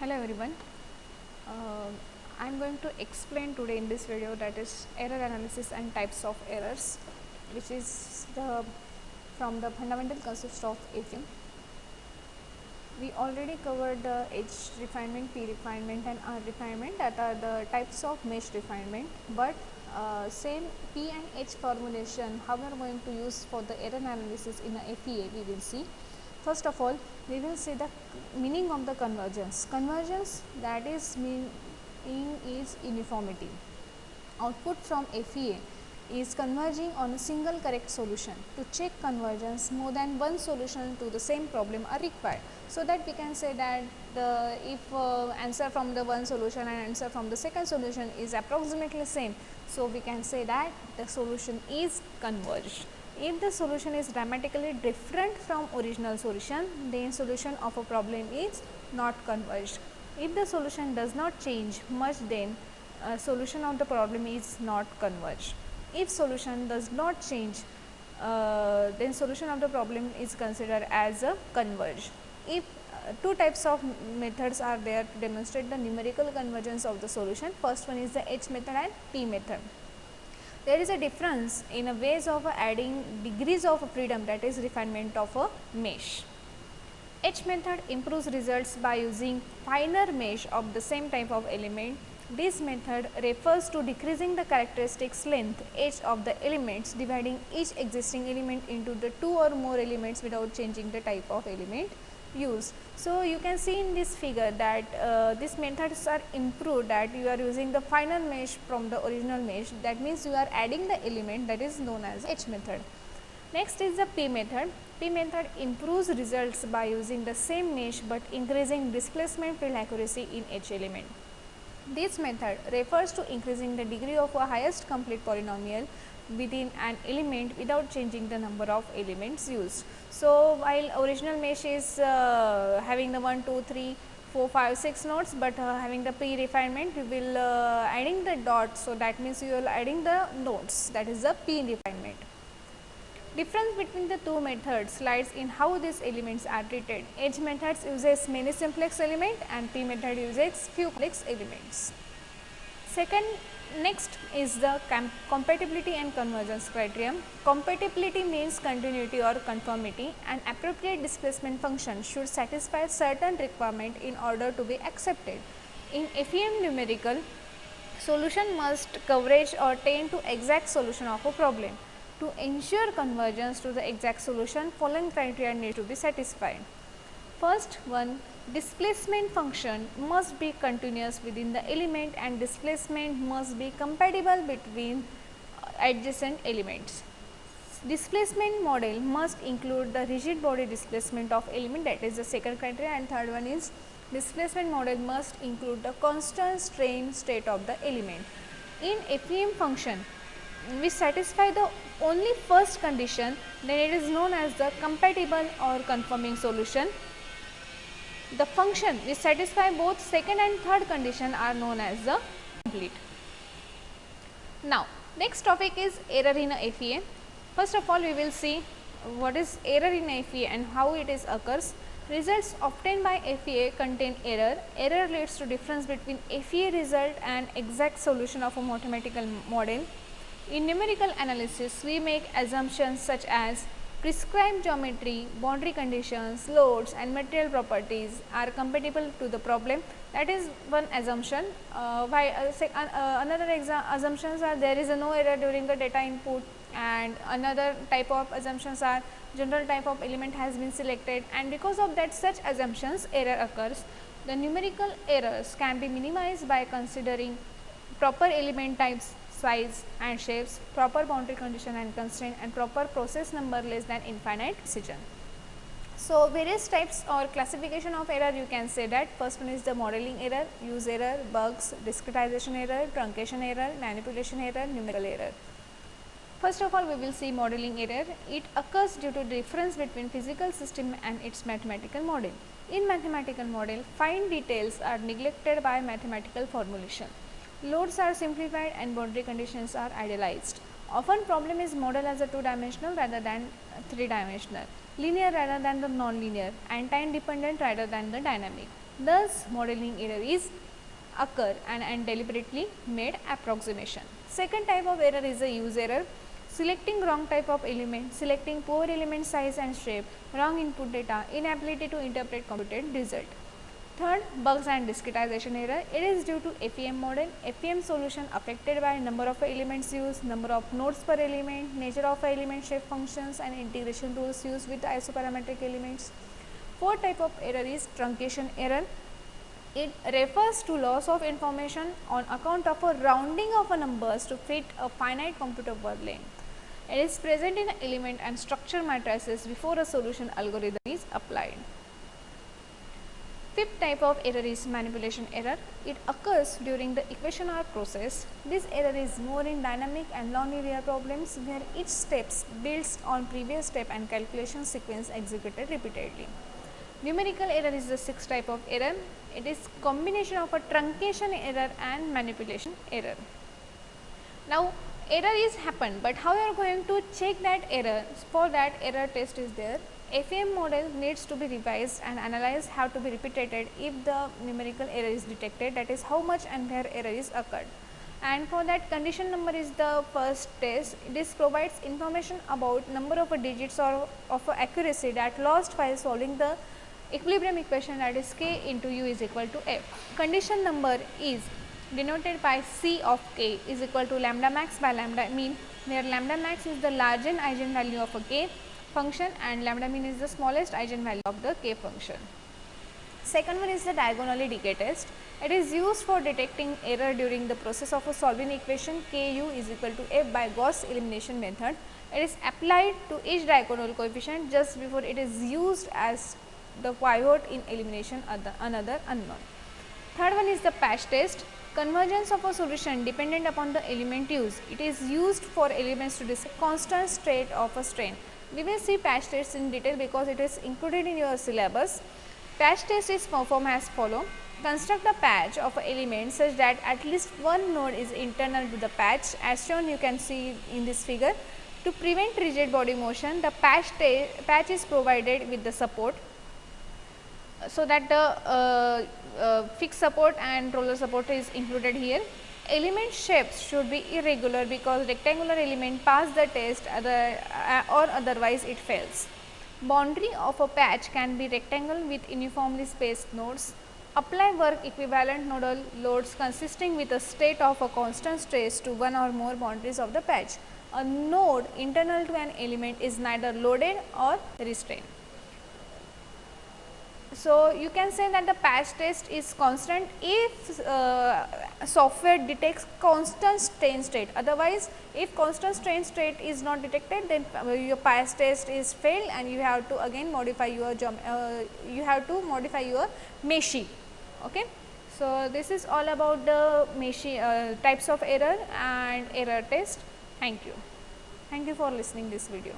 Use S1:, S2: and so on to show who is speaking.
S1: Hello everyone. Uh, I am going to explain today in this video, that is error analysis and types of errors, which is from the fundamental concept of FEM. We already covered the H refinement, P refinement and R refinement, that are the types of mesh refinement, but same P and H formulation how we are going to use for the error analysis in a FEA we will see. First of all, we will see the meaning of the convergence. Convergence, that is meaning is uniformity. Output from FEA is converging on a single correct solution. To check convergence, more than one solution to the same problem are required. So that we can say that if answer from the one solution and answer from the second solution is approximately same, so we can say that the solution is converged. If the solution is dramatically different from original solution, then solution of a problem is not converged. If the solution does not change much, then solution of the problem is not converged. If solution does not change, then solution of the problem is considered as a converged. If two types of methods are there to demonstrate the numerical convergence of the solution, first one is the H method and P method. There is a difference in a ways of adding degrees of freedom, that is refinement of a mesh. H method improves results by using finer mesh of the same type of element. This method refers to decreasing the characteristics length H of the elements, dividing each existing element into the two or more elements without changing the type of element used. So, you can see in this figure that these methods are improved, that you are using the finer mesh from the original mesh, that means you are adding the element, that is known as H method. Next is the P method. P method improves results by using the same mesh but increasing displacement field accuracy in H element. This method refers to increasing the degree of a highest complete polynomial within an element without changing the number of elements used. So, while original mesh is having the 1, 2, 3, 4, 5, 6 nodes, but having the P refinement, you will adding the dots. So, that means you are adding the nodes, that is the P refinement. Difference between the two methods lies in how these elements are treated. H methods uses many simplex element and P method uses few complex elements. Next is the compatibility and convergence criterion. Compatibility means continuity or conformity. An appropriate displacement function should satisfy certain requirement in order to be accepted. In FEM numerical, solution must coverage or tend to exact solution of a problem. To ensure convergence to the exact solution, following criteria need to be satisfied. First one, displacement function must be continuous within the element and displacement must be compatible between adjacent elements. Displacement model must include the rigid body displacement of element, that is the second criteria, and third one is displacement model must include the constant strain state of the element. In FEM function, we satisfy the only first condition, then it is known as the compatible or conforming solution. The function which satisfy both second and third condition are known as the complete. Now, next topic is error in a FEA. First of all, we will see what is error in a FEA and how it is occurs. Results obtained by FEA contain error. Error leads to difference between FEA result and exact solution of a mathematical model. In numerical analysis, we make assumptions such as prescribed geometry, boundary conditions, loads and material properties are compatible to the problem. That is one assumption. Another assumptions are there is no error during the data input, and another type of assumptions are general type of element has been selected, and because of that such assumptions error occurs. The numerical errors can be minimized by considering proper element types, size and shapes, proper boundary condition and constraint, and proper process number less than infinite precision. So, various types or classification of error you can say that first one is the modeling error, use error, bugs, discretization error, truncation error, manipulation error, numerical error. First of all, we will see modeling error. It occurs due to difference between physical system and its mathematical model. In mathematical model, fine details are neglected by mathematical formulation. Loads are simplified and boundary conditions are idealized. Often problem is modeled as a two-dimensional rather than three-dimensional, linear rather than the non-linear, and time dependent rather than the dynamic. Thus, modeling error is occur and deliberately made approximation. Second type of error is a use error. Selecting wrong type of element, selecting poor element size and shape, wrong input data, inability to interpret computed result. Third, bugs and discretization error. It is due to FEM model. FEM solution affected by number of elements used, number of nodes per element, nature of element shape functions and integration rules used with the isoparametric elements. Fourth type of error is truncation error. It refers to loss of information on account of a rounding of a numbers to fit a finite computer word length. It is present in element and structure matrices before a solution algorithm is applied. Fifth type of error is manipulation error. It occurs during the equation OR process. This error is more in dynamic and non-linear problems where each step builds on previous step and calculation sequence executed repeatedly. Numerical error is the sixth type of error. It is combination of a truncation error and manipulation error. Now, error is happened, but how you are going to check that error? For that, error test is there. FEM model needs to be revised and analyzed how to be repeated if the numerical error is detected, that is how much and where error is occurred. And for that, condition number is the first test. This provides information about number of digits or of accuracy that lost while solving the equilibrium equation, that is k into u is equal to f. Condition number is denoted by C of k is equal to lambda max by lambda mean, where lambda max is the largest eigenvalue of a k function and lambda mean is the smallest eigenvalue of the k function. Second one is the diagonally decay test. It is used for detecting error during the process of a solving equation ku is equal to f by Gauss elimination method. It is applied to each diagonal coefficient just before it is used as the pivot in elimination another unknown. Third one is the patch test. Convergence of a solution dependent upon the element used. It is used for elements to decide constant state of a strain. We will see patch test in detail because it is included in your syllabus. Patch test is performed as follow. Construct a patch of an element such that at least one node is internal to the patch, as shown you can see in this figure. To prevent rigid body motion, the patch is provided with the support, so that the fixed support and roller support is included here. Element shapes should be irregular because rectangular element pass the test or otherwise it fails. Boundary of a patch can be rectangle with uniformly spaced nodes. Apply work equivalent nodal loads consisting with a state of a constant stress to one or more boundaries of the patch. A node internal to an element is neither loaded or restrained. So, you can say that the patch test is constant if software detects constant strain state. Otherwise, if constant strain state is not detected, then your patch test is failed and you have to again modify your Meshi. Okay. So, this is all about the Meshi types of error and error test. Thank you. Thank you for listening this video.